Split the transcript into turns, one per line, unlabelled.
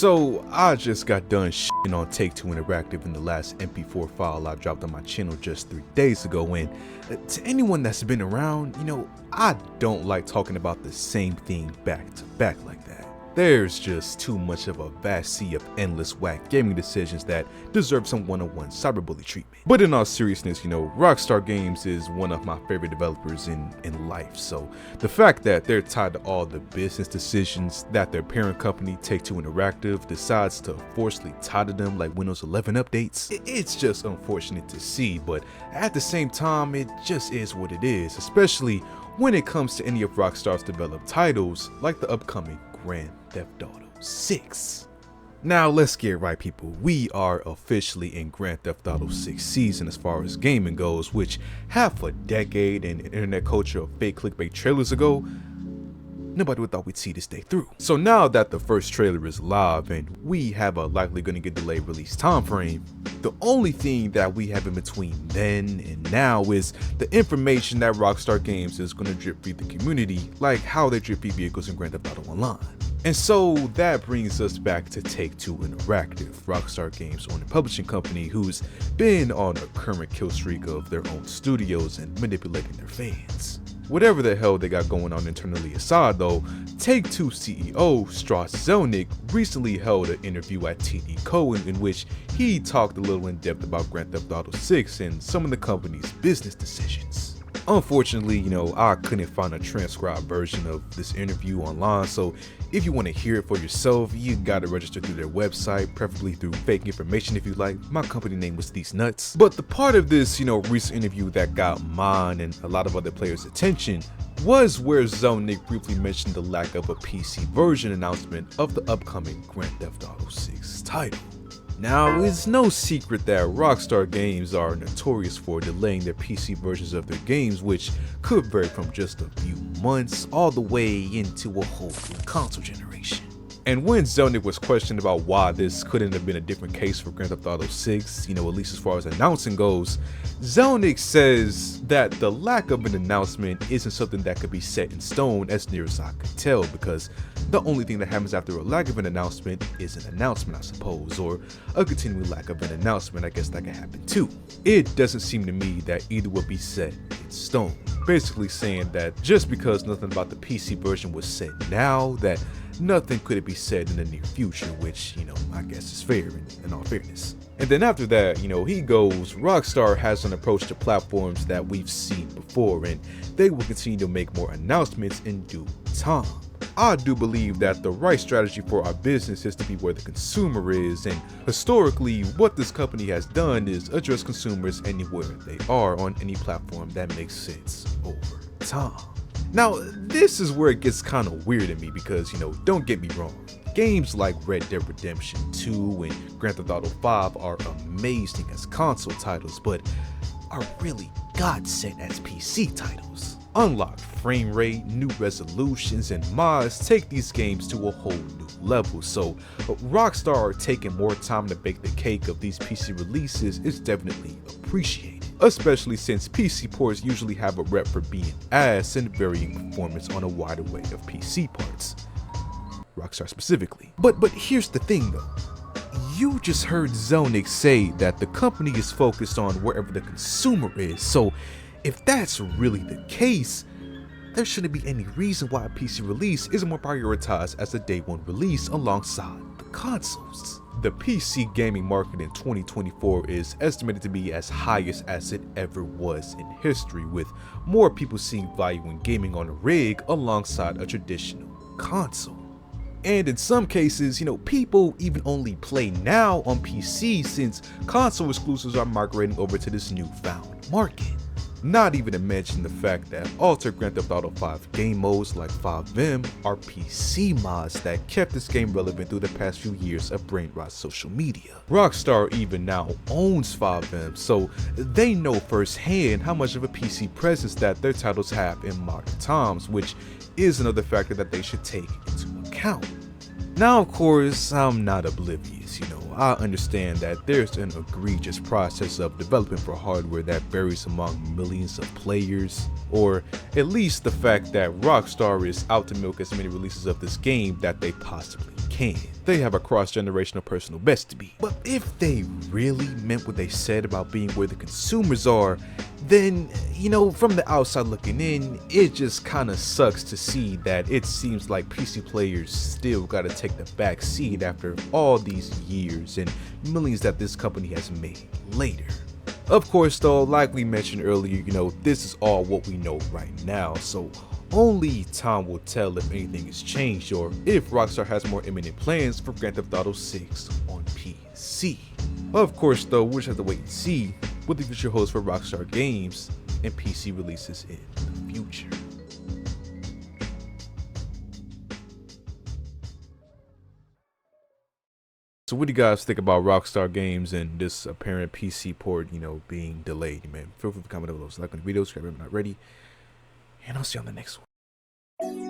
So I just got done shitting on Take-Two Interactive in the last MP4 file I dropped on my channel just 3 days ago, and to anyone that's been around, I don't like talking about the same thing back to back like that. There's just too much of a vast sea of endless whack gaming decisions that deserve some one-on-one cyberbully treatment. But in all seriousness, Rockstar Games is one of my favorite developers in life, so the fact that they're tied to all the business decisions that their parent company, Take-Two Interactive, decides to forcefully tie to them like Windows 11 updates, it's just unfortunate to see, but at the same time, it just is what it is, especially when it comes to any of Rockstar's developed titles like the upcoming Grand Theft Auto 6. Now let's get right, people. We are officially in Grand Theft Auto 6 season as far as gaming goes, which half a decade in internet culture of fake clickbait trailers ago, nobody would thought we'd see this day through. So now that the first trailer is live and we have a likely gonna get delayed release time frame, the only thing that we have in between then and now is the information that Rockstar Games is gonna drip feed the community, like how they drip feed vehicles in Grand Theft Auto Online. And so that brings us back to Take-Two Interactive, Rockstar Games' own publishing company, who's been on a current kill streak of their own studios and manipulating their fans. Whatever the hell they got going on internally aside though, Take-Two CEO Strauss Zelnick recently held an interview at TDCo in which he talked a little in depth about Grand Theft Auto 6 and some of the company's business decisions. Unfortunately, I couldn't find a transcribed version of this interview online, so if you want to hear it for yourself, you gotta register through their website, preferably through fake information if you like. My company name was These Nuts. But the part of this, recent interview that got mine and a lot of other players' attention was where Zelnick briefly mentioned the lack of a PC version announcement of the upcoming Grand Theft Auto 6 title. Now, it's no secret that Rockstar Games are notorious for delaying their PC versions of their games, which could vary from just a few months all the way into a whole new console generation. And when Zelnick was questioned about why this couldn't have been a different case for Grand Theft Auto 6, at least as far as announcing goes, Zelnick says that the lack of an announcement isn't something that could be set in stone as near as I could tell, because the only thing that happens after a lack of an announcement is an announcement, I suppose, or a continuing lack of an announcement. I guess that could happen too. It doesn't seem to me that either would be set in stone, basically saying that just because nothing about the PC version was said now, that nothing could be said in the near future, which, I guess is fair in all fairness. And then after that, he goes, Rockstar has an approach to platforms that we've seen before, and they will continue to make more announcements in due time. I do believe that the right strategy for our business is to be where the consumer is, and historically, what this company has done is address consumers anywhere they are on any platform that makes sense over time. Now, this is where it gets kind of weird to me because, don't get me wrong, games like Red Dead Redemption 2 and Grand Theft Auto 5 are amazing as console titles, but are really godsend as PC titles. Unlocked frame rate, new resolutions, and mods take these games to a whole new level, so Rockstar are taking more time to bake the cake of these PC releases is definitely appreciated, especially since PC ports usually have a rep for being ass and varying performance on a wider array of PC parts, Rockstar specifically. But here's the thing though, you just heard Zelnick say that the company is focused on wherever the consumer is, so if that's really the case, there shouldn't be any reason why a PC release isn't more prioritized as a day one release alongside the consoles. The PC gaming market in 2024 is estimated to be as highest as it ever was in history, with more people seeing value in gaming on a rig alongside a traditional console. And in some cases, people even only play now on PC since console exclusives are migrating over to this newfound market. Not even to mention the fact that altered Grand Theft Auto 5 game modes like 𝐕/Vim are PC mods that kept this game relevant through the past few years of brainrot social media. Rockstar even now owns 𝐕/Vim, so they know firsthand how much of a PC presence that their titles have in modern times, which is another factor that they should take into account. Now, of course, I'm not oblivious, I understand that there's an egregious process of developing for hardware that varies among millions of players, or at least the fact that Rockstar is out to milk as many releases of this game that they possibly can. can. They have a cross-generational personal best to be. But if they really meant what they said about being where the consumers are, then, from the outside looking in, it just kinda sucks to see that it seems like PC players still gotta take the back seat after all these years and millions that this company has made later. Of course though, like we mentioned earlier, this is all what we know right now, so only time will tell if anything has changed or if Rockstar has more imminent plans for Grand Theft Auto 6 on PC. Of course though, we'll just have to wait and see what the future holds for Rockstar games and PC releases in the future. So what do you guys think about Rockstar Games and this apparent PC port, being delayed, man? Feel free to comment below. So like on the video, subscribe if you're not ready, and I'll see you on the next one.